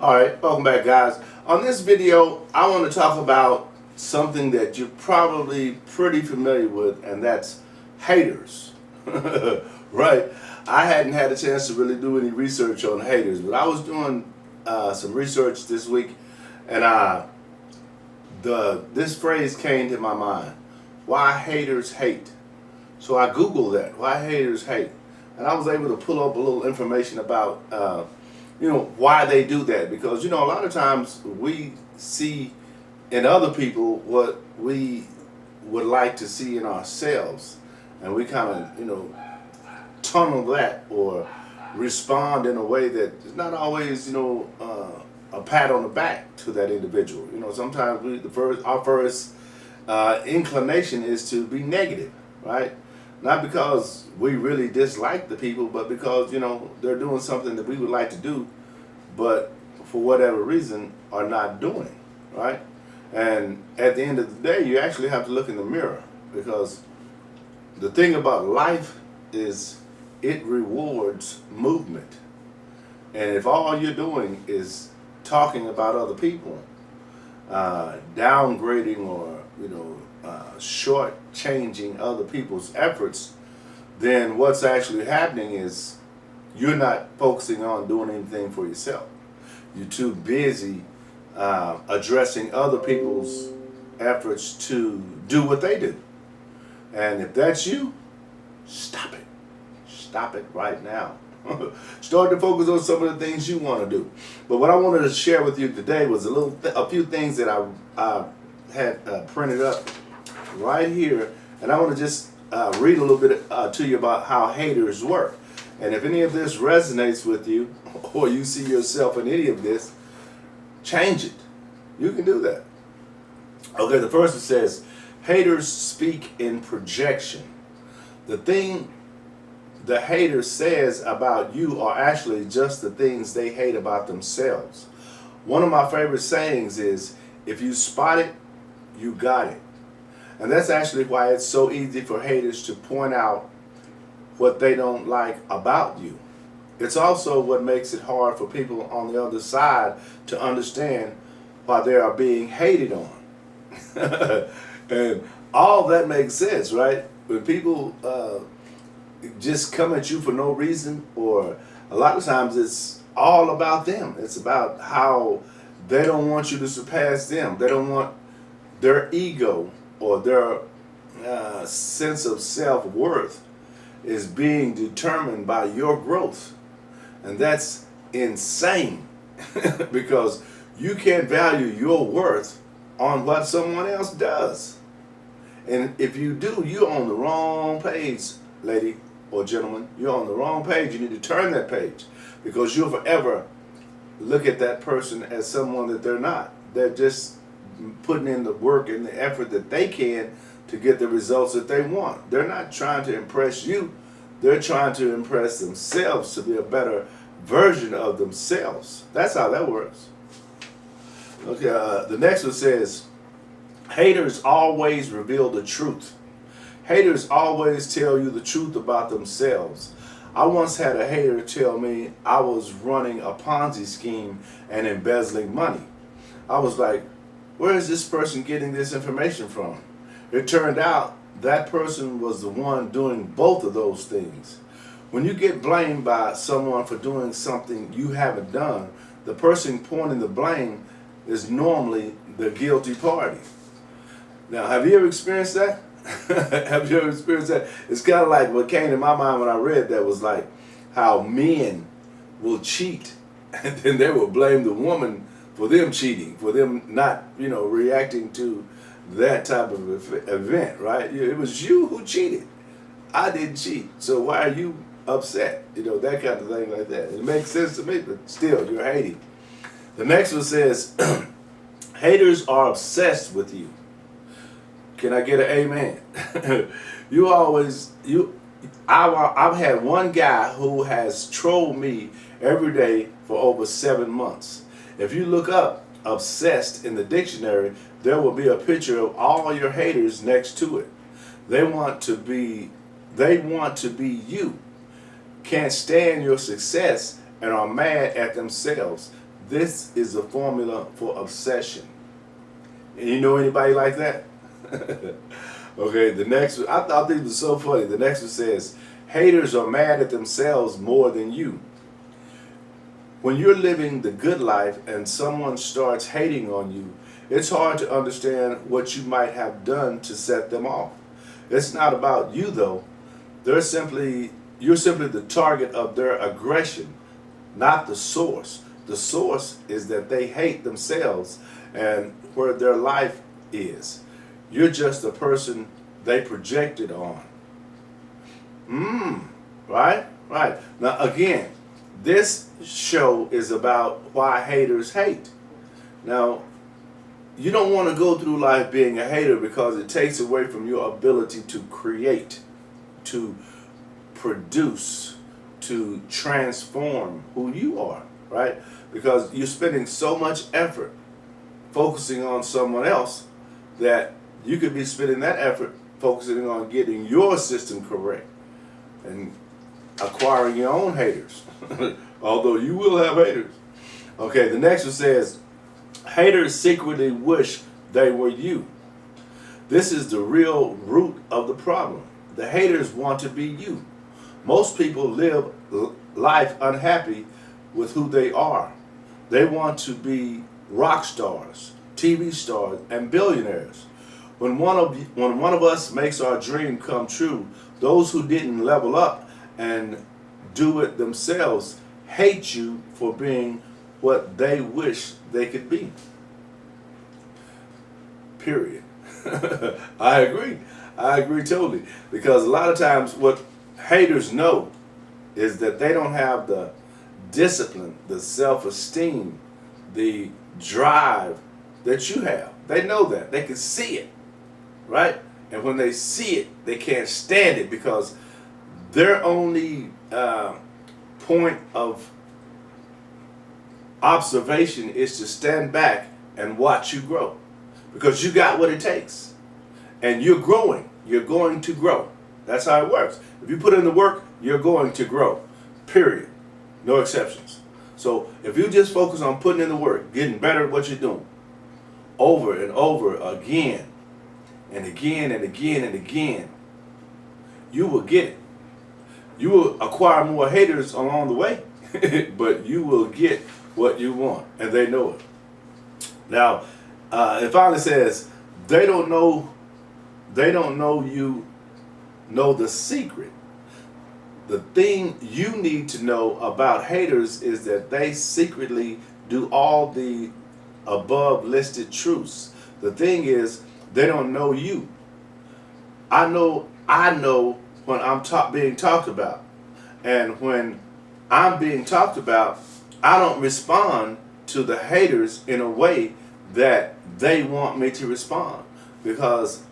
Alright, welcome back guys. On this video, I want to talk about something that you're probably pretty familiar with, and that's haters. Right? I hadn't had a chance to really do any research on haters, but I was doing some research this week, and this phrase came to my mind. Why haters hate. So I Googled that. Why haters hate. And I was able to pull up a little information about why they do that, because a lot of times we see in other people what we would like to see in ourselves, and we kind of tunnel that or respond in a way that is not always a pat on the back to that individual. Sometimes our first inclination is to be negative, right? Not because we really dislike the people, but because they're doing something that we would like to do, but for whatever reason are not doing, right? And at the end of the day, you actually have to look in the mirror, because the thing about life is it rewards movement. And if all you're doing is talking about other people, downgrading or short-changing other people's efforts, then what's actually happening is you're not focusing on doing anything for yourself. You're too busy addressing other people's efforts to do what they do. And if that's you, stop it. Stop it right now. Start to focus on some of the things you want to do. But what I wanted to share with you today was a few things that I had printed up right here, and I want to just read a little bit to you about how haters work. And if any of this resonates with you, or you see yourself in any of this, change it. You can do that. Okay, the first one says, haters speak in projection. The thing the hater says about you are actually just the things they hate about themselves. One of my favorite sayings is, if you spot it, you got it. And that's actually why it's so easy for haters to point out what they don't like about you. It's also what makes it hard for people on the other side to understand why they are being hated on. And all that makes sense, right? When people just come at you for no reason, or a lot of times it's all about them. It's about how they don't want you to surpass them. They don't want their ego or their sense of self-worth is being determined by your growth. And that's insane because you can't value your worth on what someone else does. And if you do, you're on the wrong page, lady or gentleman. You're on the wrong page. You need to turn that page, because you'll forever look at that person as someone that they're not. They're just putting in the work and the effort that they can to get the results that they want. They're not trying to impress you. They're trying to impress themselves to be a better version of themselves. That's how that works. Okay, the next one says, haters always reveal the truth. Haters always tell you the truth about themselves. I once had a hater tell me I was running a Ponzi scheme and embezzling money. I was like, where is this person getting this information from? It turned out that person was the one doing both of those things. When you get blamed by someone for doing something you haven't done, the person pointing the blame is normally the guilty party. Now, have you ever experienced that? Have you ever experienced that? It's kind of like what came to my mind when I read that was like how men will cheat and then they will blame the woman for them cheating, for them not, reacting to that type of event, right? It was you who cheated. I didn't cheat. So why are you upset? That kind of thing like that. It makes sense to me, but still, you're hating. The next one says, haters are obsessed with you. Can I get an amen? I've had one guy who has trolled me every day for over 7 months. If you look up obsessed in the dictionary, there will be a picture of all your haters next to it. They want to be you. Can't stand your success and are mad at themselves. This is a formula for obsession. And you know anybody like that? Okay, the next one, I thought this was so funny. The next one says, haters are mad at themselves more than you. When you're living the good life and someone starts hating on you, it's hard to understand what you might have done to set them off. It's not about you though. You're simply the target of their aggression, not the source. The source is that they hate themselves and where their life is. You're just the person they projected on. Right? Right. Now again, this show is about why haters hate. Now, you don't want to go through life being a hater because it takes away from your ability to create, to produce, to transform who you are, right? Because you're spending so much effort focusing on someone else that you could be spending that effort focusing on getting your system correct and acquiring your own haters. Although you will have haters. Okay, the next one says, haters secretly wish they were you. This is the real root of the problem. The haters want to be you. Most people live life unhappy with who they are. They want to be rock stars, TV stars, and billionaires. When one of us makes our dream come true, those who didn't level up and do it themselves hate you for being what they wish they could be. Period. I agree. I agree totally. Because a lot of times what haters know is that they don't have the discipline, the self-esteem, the drive that you have. They know that. They can see it. Right? And when they see it, they can't stand it because their only point of observation is to stand back and watch you grow. Because you got what it takes. And you're growing. You're going to grow. That's how it works. If you put in the work, you're going to grow. Period. No exceptions. So if you just focus on putting in the work, getting better at what you're doing, over and over again, and again and again and again, you will get it. You will acquire more haters along the way, but you will get what you want, and they know it. Now, it finally says they don't know you know the secret. The thing you need to know about haters is that they secretly do all the above listed truths. The thing is, they don't know you. I know when I'm being talked about. And when I'm being talked about, I don't respond to the haters in a way that they want me to respond. Because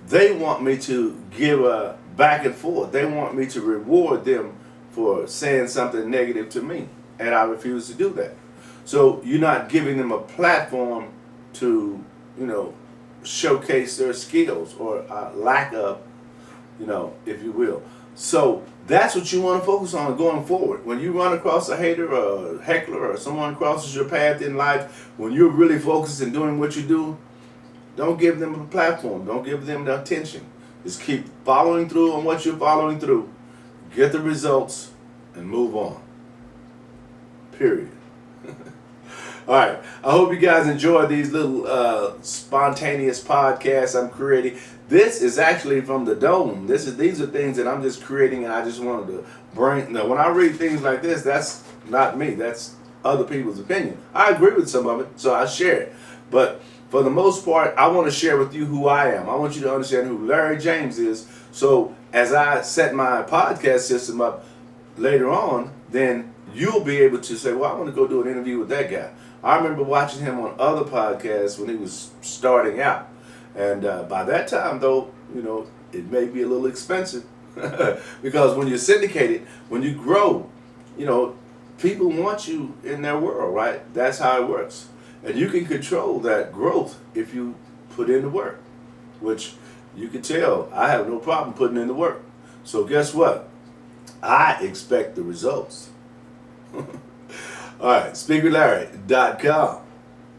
they want me to give a back and forth. They want me to reward them for saying something negative to me. And I refuse to do that. So you're not giving them a platform to, showcase their skills or lack of, if you will. So that's what you want to focus on going forward. When you run across a hater or a heckler or someone crosses your path in life, when you're really focused and doing what you do, don't give them a platform. Don't give them the attention. Just keep following through on what you're following through. Get the results and move on. Period. All right. I hope you guys enjoy these little spontaneous podcasts I'm creating. This is actually from the dome. These are things that I'm just creating, and I just wanted to bring. Now, when I read things like this, that's not me. That's other people's opinion. I agree with some of it, so I share it. But for the most part, I want to share with you who I am. I want you to understand who Larry James is. So as I set my podcast system up later on, then you'll be able to say, well, I want to go do an interview with that guy. I remember watching him on other podcasts when he was starting out. And by that time, though, it may be a little expensive. Because when you're syndicated, when you grow, people want you in their world, right? That's how it works. And you can control that growth if you put in the work, which you can tell I have no problem putting in the work. So guess what? I expect the results. All right, speakwithlarry.com.